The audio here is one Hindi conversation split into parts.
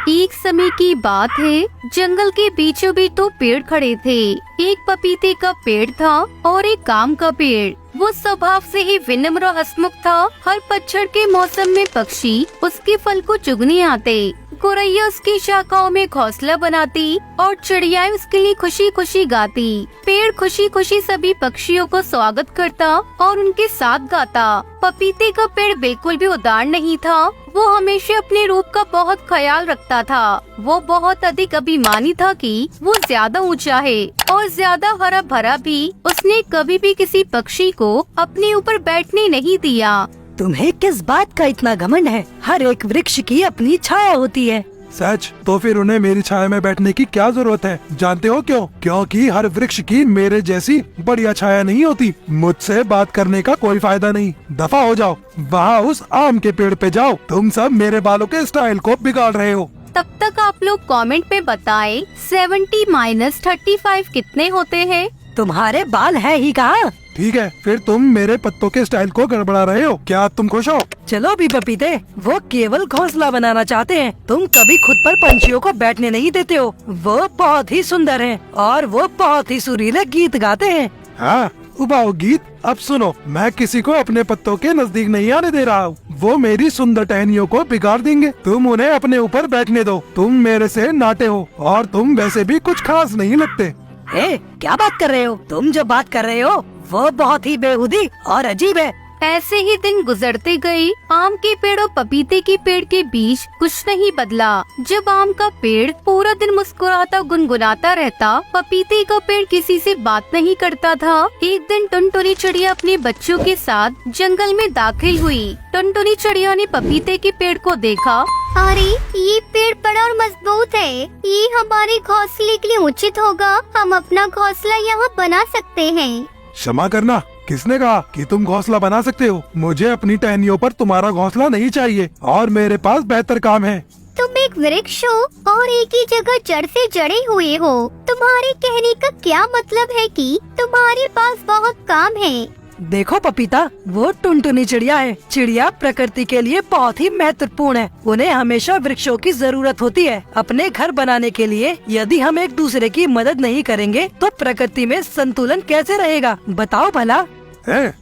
एक समय की बात है, जंगल के बीचों बीच दो पेड़ खड़े थे। एक पपीते का पेड़ था और एक आम का पेड़। वो स्वभाव से ही विनम्र और हंसमुख था। हर पतझड़ के मौसम में पक्षी उसके फल को चुगने आते। गोरैया उसकी शाखाओं में घोंसला बनाती और चिड़ियाएं उसके लिए खुशी खुशी गाती। पेड़ खुशी खुशी सभी पक्षियों को स्वागत करता और उनके साथ गाता। पपीते का पेड़ बिल्कुल भी उदार नहीं था। वो हमेशा अपने रूप का बहुत ख्याल रखता था। वो बहुत अधिक अभिमानी था कि वो ज्यादा ऊंचा है और ज्यादा हरा भरा भी। उसने कभी भी किसी पक्षी को अपने ऊपर बैठने नहीं दिया। तुम्हें किस बात का इतना घमंड है? हर एक वृक्ष की अपनी छाया होती है। सच? तो फिर उन्हें मेरी छाया में बैठने की क्या जरूरत है? जानते हो क्यों? क्योंकि हर वृक्ष की मेरे जैसी बढ़िया छाया नहीं होती। मुझसे बात करने का कोई फायदा नहीं। दफा हो जाओ। वहाँ उस आम के पेड़ पे जाओ। तुम सब मेरे बालों के स्टाइल को बिगाड़ रहे हो। तब तक आप लोग कमेंट में बताएं 70 - 35 कितने होते हैं? तुम्हारे बाल है ही कहाँ? ठीक है, फिर तुम मेरे पत्तों के स्टाइल को गड़बड़ा रहे हो। क्या तुम खुश हो? चलो भी पपीते, वो केवल घोंसला बनाना चाहते हैं। तुम कभी खुद पर पंछियों को बैठने नहीं देते हो। वो बहुत ही सुंदर हैं और वो बहुत ही सुरीले गीत गाते हैं। हाँ, उबाऊ गीत। अब सुनो, मैं किसी को अपने पत्तों के नजदीक नहीं आने दे रहा हूँ। वो मेरी सुंदर टहनियों को बिगाड़ देंगे। तुम उन्हें अपने ऊपर बैठने दो। तुम मेरे से नाटे हो और तुम वैसे भी कुछ खास नहीं लगते। क्या बात कर रहे हो? तुम जो बात कर रहे हो वो बहुत ही बेहूदी और अजीब है। ऐसे ही दिन गुजरते गए। आम के पेड़ और पपीते के पेड़ के बीच कुछ नहीं बदला। जब आम का पेड़ पूरा दिन मुस्कुराता गुनगुनाता रहता, पपीते का पेड़ किसी से बात नहीं करता था। एक दिन टुनटुनी चिड़िया अपने बच्चों के साथ जंगल में दाखिल हुई। टुनटुनी चिड़िया ने पपीते के पेड़ को देखा। अरे, ये पेड़ बड़ा और मजबूत है। ये हमारे घोंसले के लिए उचित होगा। हम अपना घोंसला यहाँ बना सकते हैं। क्षमा करना, किसने कहा कि तुम घोंसला बना सकते हो? मुझे अपनी टहनियों पर तुम्हारा घोंसला नहीं चाहिए और मेरे पास बेहतर काम है। तुम एक वृक्ष हो और एक ही जगह जड़ से जड़े हुए हो। तुम्हारे कहने का क्या मतलब है कि तुम्हारे पास बहुत काम है? देखो पपीता, वो टुनटुनी चिड़िया है। चिड़िया प्रकृति के लिए बहुत ही महत्वपूर्ण है। उन्हें हमेशा वृक्षों की जरूरत होती है अपने घर बनाने के लिए। यदि हम एक दूसरे की मदद नहीं करेंगे तो प्रकृति में संतुलन कैसे रहेगा? बताओ भला।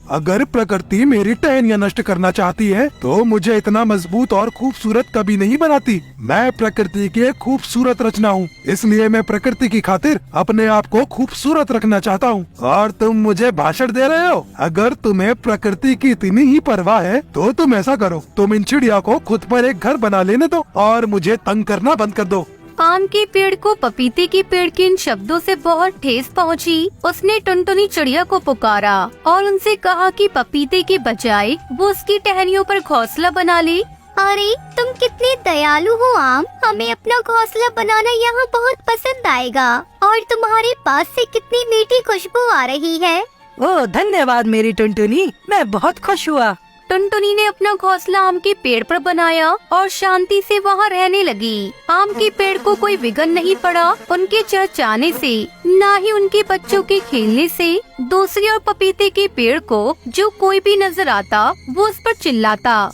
अगर प्रकृति मेरी टहनियाँ नष्ट करना चाहती है तो मुझे इतना मजबूत और खूबसूरत कभी नहीं बनाती। मैं प्रकृति की एक खूबसूरत रचना हूँ, इसलिए मैं प्रकृति की खातिर अपने आप को खूबसूरत रखना चाहता हूँ। और तुम मुझे भाषण दे रहे हो? अगर तुम्हें प्रकृति की इतनी ही परवाह है तो तुम ऐसा करो, तुम इन चिड़िया को खुद पर एक घर बना लेने दो और मुझे तंग करना बंद कर दो। आम के पेड़ को पपीते के पेड़ के इन शब्दों से बहुत ठेस पहुंची। उसने टुनटुनी चिड़िया को पुकारा और उनसे कहा कि पपीते के बजाय वो उसकी टहनियों पर घोंसला बना ले। अरे, तुम कितने दयालु हो आम। हमें अपना घोंसला बनाना यहाँ बहुत पसंद आएगा। और तुम्हारे पास से कितनी मीठी खुशबू आ रही है। ओह, धन्यवाद मेरी टुनटुनी, मैं बहुत खुश हुआ। टुनटुनी ने अपना घोंसला आम के पेड़ पर बनाया और शांति से वहाँ रहने लगी। आम के पेड़ को कोई विघ्न नहीं पड़ा उनके चहचहाने से, न ही उनके बच्चों के खेलने से। दूसरी ओर पपीते के पेड़ को जो कोई भी नजर आता वो उस पर चिल्लाता।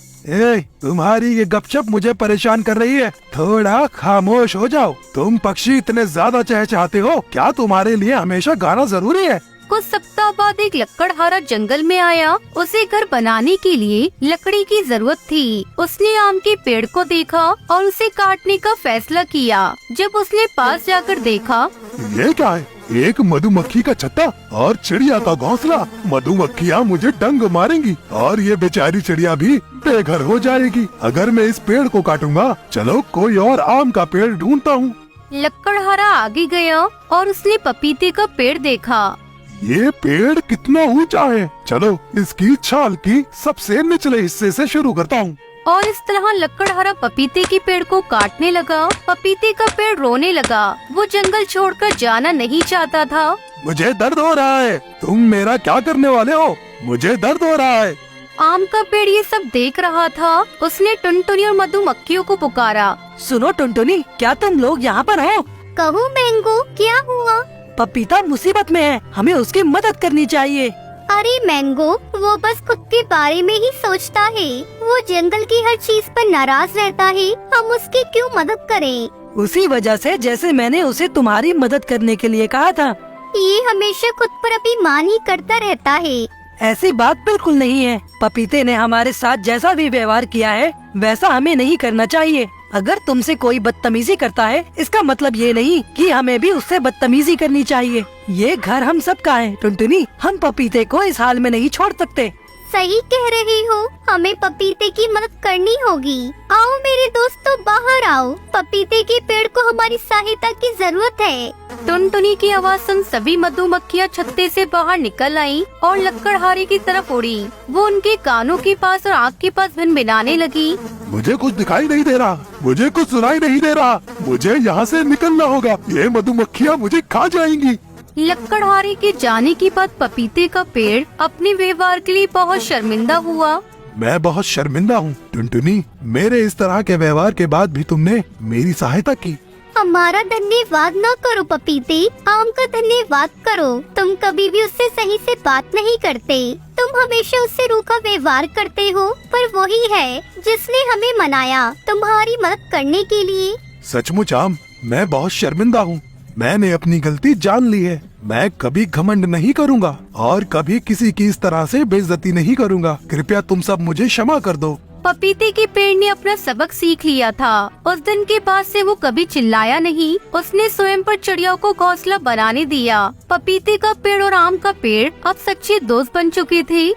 तुम्हारी ये गपशप मुझे परेशान कर रही है। थोड़ा खामोश हो जाओ। तुम पक्षी इतने ज्यादा चहचहाते हो, क्या तुम्हारे लिए हमेशा गाना जरूरी है? कुछ सप्ताह बाद एक लकड़हारा जंगल में आया। उसे घर बनाने के लिए लकड़ी की जरूरत थी। उसने आम के पेड़ को देखा और उसे काटने का फैसला किया। जब उसने पास जाकर देखा, ये क्या है? एक मधुमक्खी का छत्ता और चिड़िया का घोंसला। मधुमक्खियाँ मुझे डंक मारेंगी और ये बेचारी चिड़िया भी बेघर हो जाएगी अगर मैं इस पेड़ को काटूंगा। चलो कोई और आम का पेड़ ढूंढता हूँ। लकड़हारा आगे गया और उसने पपीते का पेड़ देखा। ये पेड़ कितना ऊंचा है। चलो इसकी छाल की सबसे निचले हिस्से से शुरू करता हूँ। और इस तरह लकड़हारा पपीते के पेड़ को काटने लगा। पपीते का पेड़ रोने लगा। वो जंगल छोड़कर जाना नहीं चाहता था। मुझे दर्द हो रहा है। तुम मेरा क्या करने वाले हो? मुझे दर्द हो रहा है। आम का पेड़ ये सब देख रहा था। उसने टुनटुनी और मधुमक्खियों को पुकारा। सुनो टुनटुनी, क्या तुम लोग यहाँ पर हो? कहो मैंगो, क्या हुआ? पपीता मुसीबत में है, हमें उसकी मदद करनी चाहिए। अरे मैंगो, वो बस खुद के बारे में ही सोचता है। वो जंगल की हर चीज पर नाराज रहता है। हम उसकी क्यों मदद करें? उसी वजह से जैसे मैंने उसे तुम्हारी मदद करने के लिए कहा था। ये हमेशा खुद पर अभिमान ही करता रहता है। ऐसी बात बिल्कुल नहीं है। पपीते ने हमारे साथ जैसा भी व्यवहार किया है वैसा हमें नहीं करना चाहिए। अगर तुमसे कोई बदतमीजी करता है इसका मतलब ये नहीं कि हमें भी उससे बदतमीजी करनी चाहिए। ये घर हम सब का है टुनटुनी, हम पपीते को इस हाल में नहीं छोड़ सकते। सही कह रही हो, हमें पपीते की मदद करनी होगी। आओ मेरे दोस्तों, बाहर आओ। पपीते के पेड़ को हमारी सहायता की जरूरत है। टुनटुनी की आवाज सुन सभी मधुमक्खियाँ छत्ते से बाहर निकल आईं और लक्कड़हारे की तरफ उड़ी। वो उनके कानों के पास और आँख के पास भिनभिनाने लगी। मुझे कुछ दिखाई नहीं दे रहा, मुझे कुछ सुनाई नहीं दे रहा, मुझे यहाँ से निकलना होगा। ये मधुमक्खियाँ मुझे खा जाएंगी। लक्कड़हारे के जाने के बाद पपीते का पेड़ अपने व्यवहार के लिए बहुत शर्मिंदा हुआ। मैं बहुत शर्मिंदा हूँ टुनटुनी, मेरे इस तरह के व्यवहार के बाद भी तुमने मेरी सहायता की। हमारा धन्यवाद न करो पपीते, आम का धन्यवाद करो। तुम कभी भी उससे सही से बात नहीं करते। तुम हमेशा उससे रूखा व्यवहार करते हो, पर वही है जिसने हमें मनाया तुम्हारी मदद करने के लिए। सचमुच आम, मैं बहुत शर्मिंदा हूँ। मैंने अपनी गलती जान ली है। मैं कभी घमंड नहीं करूँगा और कभी किसी की इस तरह से बेइज्जती नहीं करूँगा। कृपया तुम सब मुझे क्षमा कर दो। पपीते के पेड़ ने अपना सबक सीख लिया था। उस दिन के बाद से वो कभी चिल्लाया नहीं। उसने स्वयं पर चिड़ियों को घोंसला बनाने दिया। पपीते का पेड़ और आम का पेड़ अब सच्चे दोस्त बन चुके थे।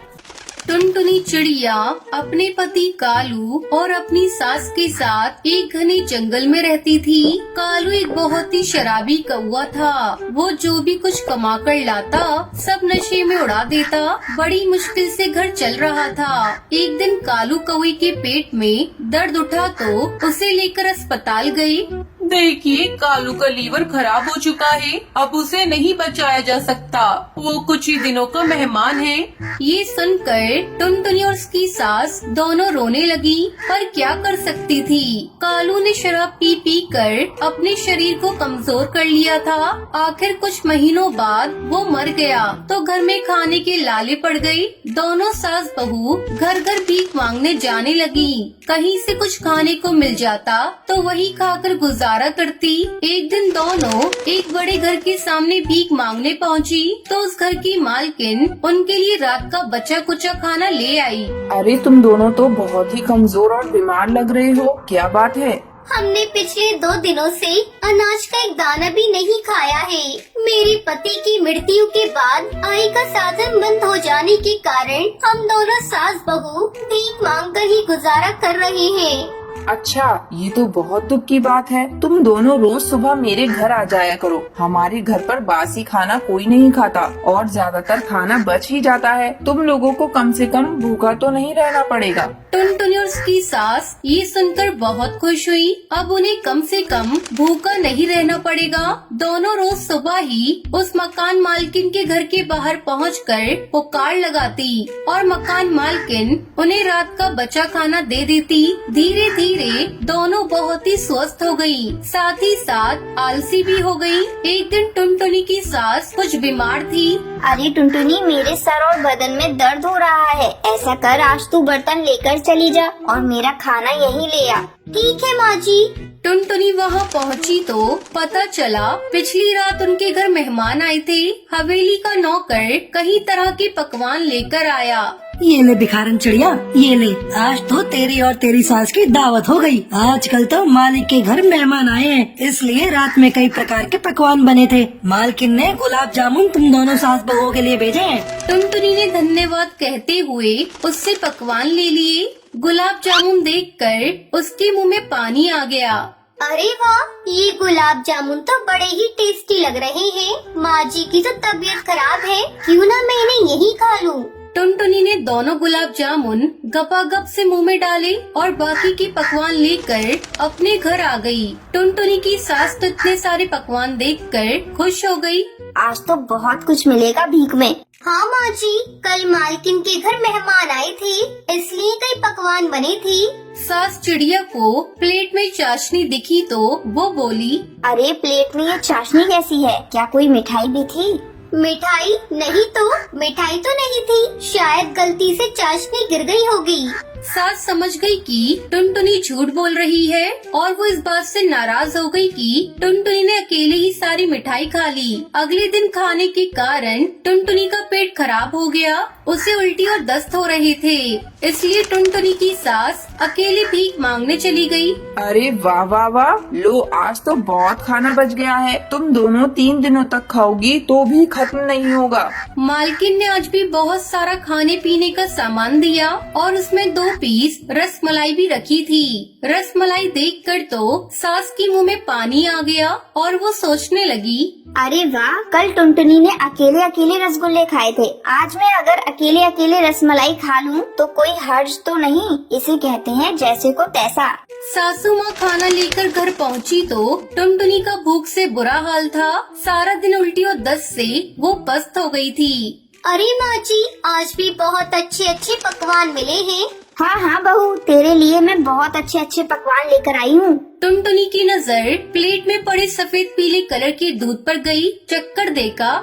टुनटुनी चिड़िया अपने पति कालू और अपनी सास के साथ एक घने जंगल में रहती थी। कालू एक बहुत ही शराबी कौवा था। वो जो भी कुछ कमा कर लाता सब नशे में उड़ा देता। बड़ी मुश्किल से घर चल रहा था। एक दिन कालू कौवे के पेट में दर्द उठा तो उसे लेकर अस्पताल गए। देखिए, कालू का लीवर खराब हो चुका है, अब उसे नहीं बचाया जा सकता। वो कुछ ही दिनों का मेहमान है। ये सुनकर टुनटुनी और उसकी सास दोनों रोने लगी, पर क्या कर सकती थी। कालू ने शराब पी पी कर अपने शरीर को कमजोर कर लिया था। आखिर कुछ महीनों बाद वो मर गया तो घर में खाने के लाले पड़ गई। दोनों सास बहू घर घर भीख मांगने जाने लगी। कहीं से कुछ खाने को मिल जाता तो वही खाकर गुजारा करती। एक दिन दोनों एक बड़े घर के सामने भीख मांगने पहुंची तो उस घर की मालकिन उनके लिए रात का बचा कुचा खाना ले आई। अरे तुम दोनों तो बहुत ही कमजोर और बीमार लग रहे हो, क्या बात है? हमने पिछले 2 दिनों से अनाज का एक दाना भी नहीं खाया है। मेरे पति की मृत्यु के बाद आय का साधन बंद हो जाने के कारण हम दोनों सास बहू भीख मांग कर ही गुजारा कर रहे हैं। अच्छा, ये तो बहुत दुख की बात है। तुम दोनों रोज सुबह मेरे घर आ जाया करो। हमारे घर पर बासी खाना कोई नहीं खाता और ज्यादातर खाना बच ही जाता है। तुम लोगों को कम से कम भूखा तो नहीं रहना पड़ेगा। टुनटुनी और उसकी सास ये सुनकर बहुत खुश हुई। अब उन्हें कम से कम भूखा नहीं रहना पड़ेगा। दोनों रोज सुबह ही उस मकान मालकिन के घर के बाहर पहुंचकर पुकार लगाती और मकान मालकिन उन्हें रात का बचा खाना दे देती। धीरे धीरे दोनों बहुत ही स्वस्थ हो गयी, साथ ही साथ आलसी भी हो गयी। एक दिन टुनटुनी की सास कुछ बीमार थी। अरे टुनटुनी, मेरे सर और बदन में दर्द हो रहा है। ऐसा कर, आज तू बर्तन लेकर चली जा और मेरा खाना यहीं ले आ। ठीक है माँ जी। टुनटुनी वहाँ पहुँची तो पता चला पिछली रात उनके घर मेहमान आए थे। हवेली का नौकर कई तरह के पकवान लेकर आया। ये ले भिखारन चिड़िया, ये ले, आज तो तेरी और तेरी सास की दावत हो गई। आजकल तो मालिक के घर मेहमान आए हैं, इसलिए रात में कई प्रकार के पकवान बने थे। मालकिन ने गुलाब जामुन तुम दोनों सास बहुओं के लिए भेजे हैं। टुनटुनी ने धन्यवाद कहते हुए उससे पकवान ले लिए। गुलाब जामुन देखकर उसके मुंह में पानी आ गया। अरे वाह, ये गुलाब जामुन तो बड़े ही टेस्टी लग रहे हैं। माँ जी की तो तबीयत खराब है, क्यों ना मैं इन्हें यही खा लूं। टुनटुनी ने दोनों गुलाब जामुन गपागप से मुंह में डाले और बाकी के पकवान लेकर अपने घर आ गई। टुनटुनी की सास तो इतने सारे पकवान देखकर खुश हो गई। आज तो बहुत कुछ मिलेगा भीख में। हाँ माँ जी, कल मालकिन के घर मेहमान आए थे, इसलिए कई पकवान बने थे। सास चिड़िया को प्लेट में चाशनी दिखी तो वो बोली, अरे प्लेट में ये चाशनी कैसी है? क्या कोई मिठाई भी थी? मिठाई नहीं तो मिठाई तो नहीं थी, शायद गलती से चाशनी गिर गई होगी। सास समझ गई कि टुनटुनी झूठ बोल रही है और वो इस बात से नाराज हो गई कि टुनटुनी ने अकेले ही सारी मिठाई खा ली। अगले दिन खाने के कारण टुनटुनी का पेट खराब हो गया, उसे उल्टी और दस्त हो रहे थे, इसलिए टुनटुनी की सास अकेले भीख मांगने चली गई। अरे वाह वाह वाह, लो आज तो बहुत खाना बच गया है। तुम दोनों 3 दिनों तक खाओगी तो भी खत्म नहीं होगा। मालकिन ने आज भी बहुत सारा खाने पीने का सामान दिया और उसमें 2 पीस रसमलाई भी रखी थी। रसमलाई देखकर तो सास की मुंह में पानी आ गया और वो सोचने लगी, अरे वाह, कल टुनटुनी ने अकेले अकेले रसगुल्ले खाए थे, आज मैं अगर अकेले अकेले रसमलाई खा लूं तो कोई हर्ज तो नहीं। इसे कहते हैं जैसे को तैसा। सासू माँ खाना लेकर घर पहुँची तो टुनटुनी का भूख से बुरा हाल था। सारा दिन उल्टी और दस्त से वो पस्त हो गई थी। अरे माँ जी, आज भी बहुत अच्छे अच्छे पकवान मिले हैं। हाँ हाँ बहू, तेरे लिए मैं बहुत अच्छे अच्छे पकवान लेकर आई हूँ। टुनटुनी की नजर प्लेट में पड़े सफेद पीले कलर के दूध पर गई। चक्कर देखा,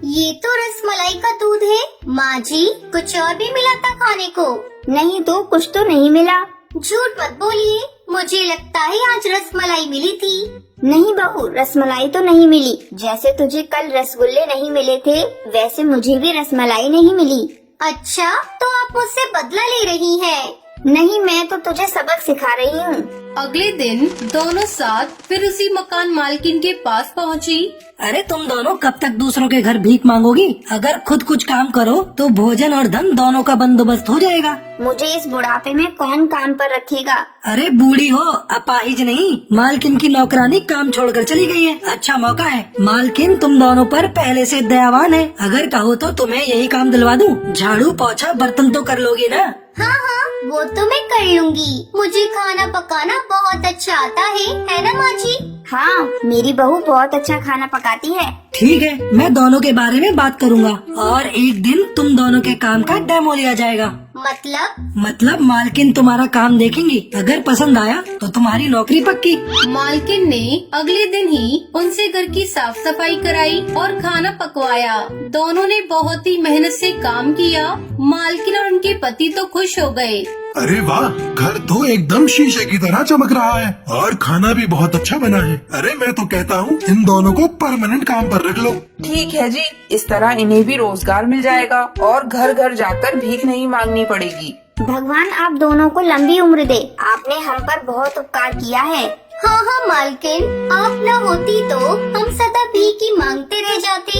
ये तो रसमलाई का दूध है। माँ जी, कुछ और भी मिला था खाने को? नहीं तो, कुछ तो नहीं मिला। झूठ मत बोलिए, मुझे लगता है आज रसमलाई मिली थी। नहीं बहू, रसमलाई तो नहीं मिली। जैसे तुझे कल रसगुल्ले नहीं मिले थे, वैसे मुझे भी रसमलाई नहीं मिली। अच्छा, तो आप मुझसे बदला ले रही हैं? नहीं, मैं तो तुझे सबक सिखा रही हूँ। अगले दिन दोनों साथ फिर उसी मकान मालकिन के पास पहुँची। अरे तुम दोनों कब तक दूसरों के घर भीख मांगोगी? अगर खुद कुछ काम करो तो भोजन और धन दोनों का बंदोबस्त हो जाएगा। मुझे इस बुढ़ापे में कौन काम पर रखेगा? अरे बूढ़ी हो, अपाहिज नहीं। मालकिन की नौकरानी काम छोड़कर चली गई है, अच्छा मौका है। मालकिन तुम दोनों पर पहले से दयावान है, अगर कहो तो तुम्हें यही काम दिलवा दूं। झाड़ू पोछा बर्तन तो कर लोगी ना? हाँ हाँ, वो तो मैं कर लूंगी। मुझे खाना पकाना बहुत अच्छा आता है ना माँ जी? हाँ, मेरी बहू बहुत अच्छा खाना पकाती है। ठीक है, मैं दोनों के बारे में बात करूंगा और एक दिन तुम दोनों के काम का डेमो लिया जाएगा। मतलब मालकिन तुम्हारा काम देखेंगी, अगर पसंद आया तो तुम्हारी नौकरी पक्की। मालकिन ने अगले दिन ही उनसे घर की साफ सफाई कराई और खाना पकवाया। दोनों ने बहुत ही मेहनत से काम किया। मालकिन और उनके पति तो खुश हो गए। अरे वाह, घर तो एकदम शीशे की तरह चमक रहा है और खाना भी बहुत अच्छा बना है। अरे मैं तो कहता हूँ इन दोनों को परमानेंट काम पर रख लो। ठीक है जी, इस तरह इन्हें भी रोजगार मिल जाएगा और घर घर जाकर भीख नहीं मांगनी पड़ेगी। भगवान आप दोनों को लंबी उम्र दे, आपने हम पर बहुत उपकार किया है। हाँ हाँ मालकिन, आप न होती तो हम सदा भीख ही मांगते रह जाते।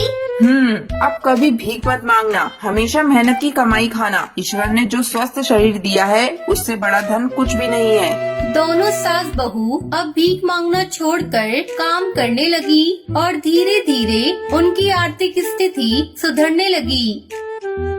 अब कभी भीख मत मांगना, हमेशा मेहनत की कमाई खाना। ईश्वर ने जो स्वस्थ शरीर दिया है, उससे बड़ा धन कुछ भी नहीं है। दोनों सास बहू अब भीख मांगना छोड़कर काम करने लगी और धीरे धीरे उनकी आर्थिक स्थिति सुधरने लगी।